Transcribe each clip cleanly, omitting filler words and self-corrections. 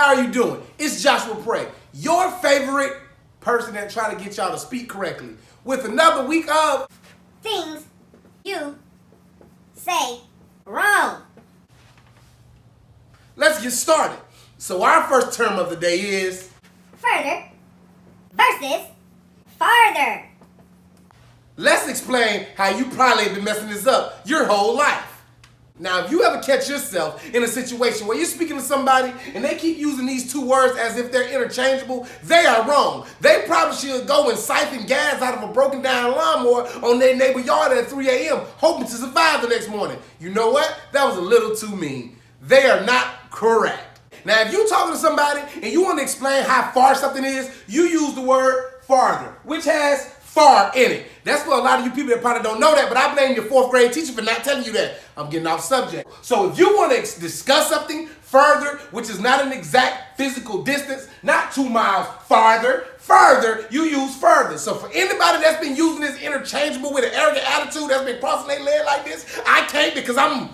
How are you doing? It's Joshua Prey, your favorite person that try to get y'all to speak correctly, with another week of things you say wrong. Let's get started. So our first term of the day is Further versus farther. let's explain how you probably have been messing this up your whole life. Now, if you ever catch yourself in a situation where you're speaking to somebody and they keep using these two words as if they're interchangeable, they are wrong. They probably should go and siphon gas out of a broken down lawnmower on their neighbor yard at 3 a.m. hoping to survive the next morning. You know what? That was a little too mean. They are not correct. Now, if you're talking to somebody and you want to explain how far something is, you use the word farther, which has far in it. That's for a lot of you people that probably don't know that, but I blame your 4th grade teacher for not telling you that. I'm getting off subject. So if you want to discuss something further, which is not an exact physical distance, not 2 miles farther, you use further. So for anybody that's been using this interchangeable with an arrogant attitude, that's been crossing their leg like this, I can't because I'm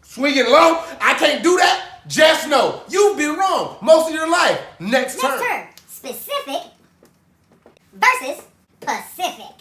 swinging low, I can't do that. Just know, you've been wrong most of your life. Next term. Specific versus Pacific.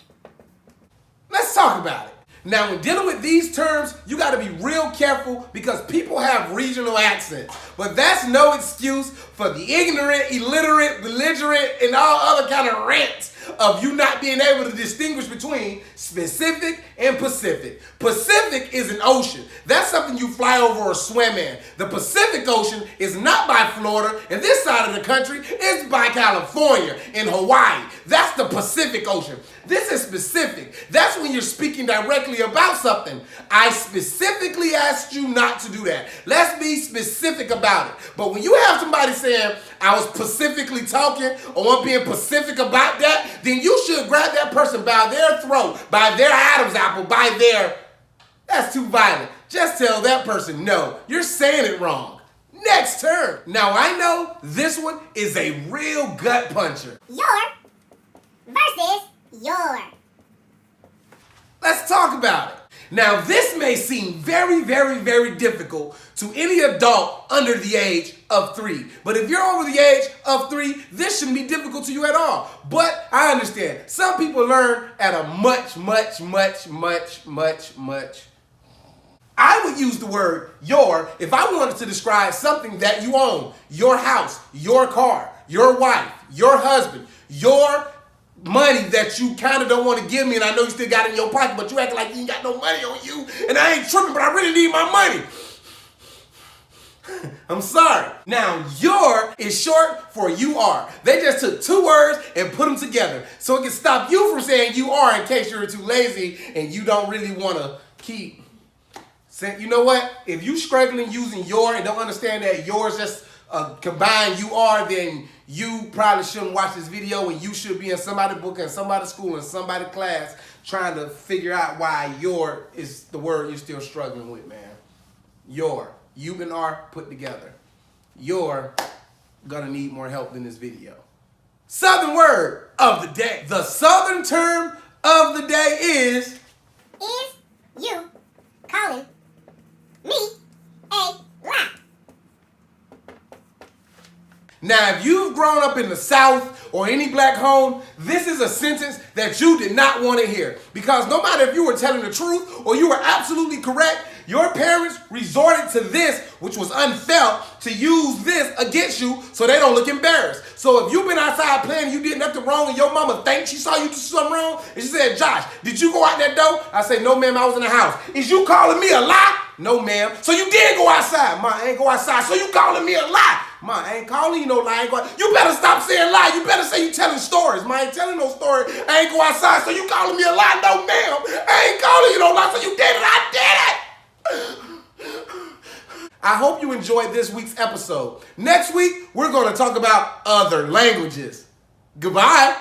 Let's talk about it. Now, when dealing with these terms, you got to be real careful because people have regional accents. But that's no excuse for the ignorant, illiterate, belligerent, and all other kind of rants of you not being able to distinguish between specific and Pacific. Pacific is an ocean. That's something you fly over or swim in. The Pacific Ocean is not by Florida, and this side of the country is by California and Hawaii. That's the Pacific Ocean. This is specific. That's when you're speaking directly about something. I specifically asked you not to do that. Let's be specific about it. But when you have somebody saying, I was specifically talking or I'm being specific about that, then you should grab that person by their throat, by their Adam's apple, by their... That's too violent. Just tell that person, no, you're saying it wrong. Next term. Now I know this one is a real gut puncher. Your versus your. Let's talk about it. Now, this may seem very, very, very difficult to any adult under the age of 3. But if you're over the age of 3, this shouldn't be difficult to you at all. But I understand. Some people learn at a much. I would use the word your if I wanted to describe something that you own. Your house, your car, your wife, your husband, your money that you kind of don't want to give me, and I know you still got it in your pocket, but you acting like you ain't got no money on you, and I ain't tripping, but I really need my money. I'm sorry. Now, your is short for you are. They just took 2 words and put them together so it can stop you from saying you are in case you're too lazy and you don't really want to keep saying, you know what? If you struggling using your and don't understand that yours just combined you are, then you probably shouldn't watch this video and you should be in somebody's book and somebody's school and somebody's class trying to figure out why your is the word you're still struggling with, man. Your. You and R put together. You're gonna need more help than this video. Southern word of the day. The Southern term of the day is you calling me a lie? Now, if you've grown up in the South or any black home, this is a sentence that you did not want to hear. Because no matter if you were telling the truth or you were absolutely correct, your parents resorted to this, which was unfelt, to use this against you so they don't look embarrassed. So if you've been outside playing and you did nothing wrong and your mama thinks she saw you do something wrong, and she said, Josh, did you go out that door? I say, no, ma'am, I was in the house. Is you calling me a lie? No, ma'am. So you did go outside. Ma, I ain't go outside. So you calling me a lie? Ma, I ain't calling you no lie. You better stop saying lie. You better say you telling stories. Ma, I ain't telling no story. I ain't go outside. So you calling me a lie? No, ma'am. I ain't calling you no lie. So you did it. I did it. I hope you enjoyed this week's episode. Next week, we're going to talk about other languages. Goodbye.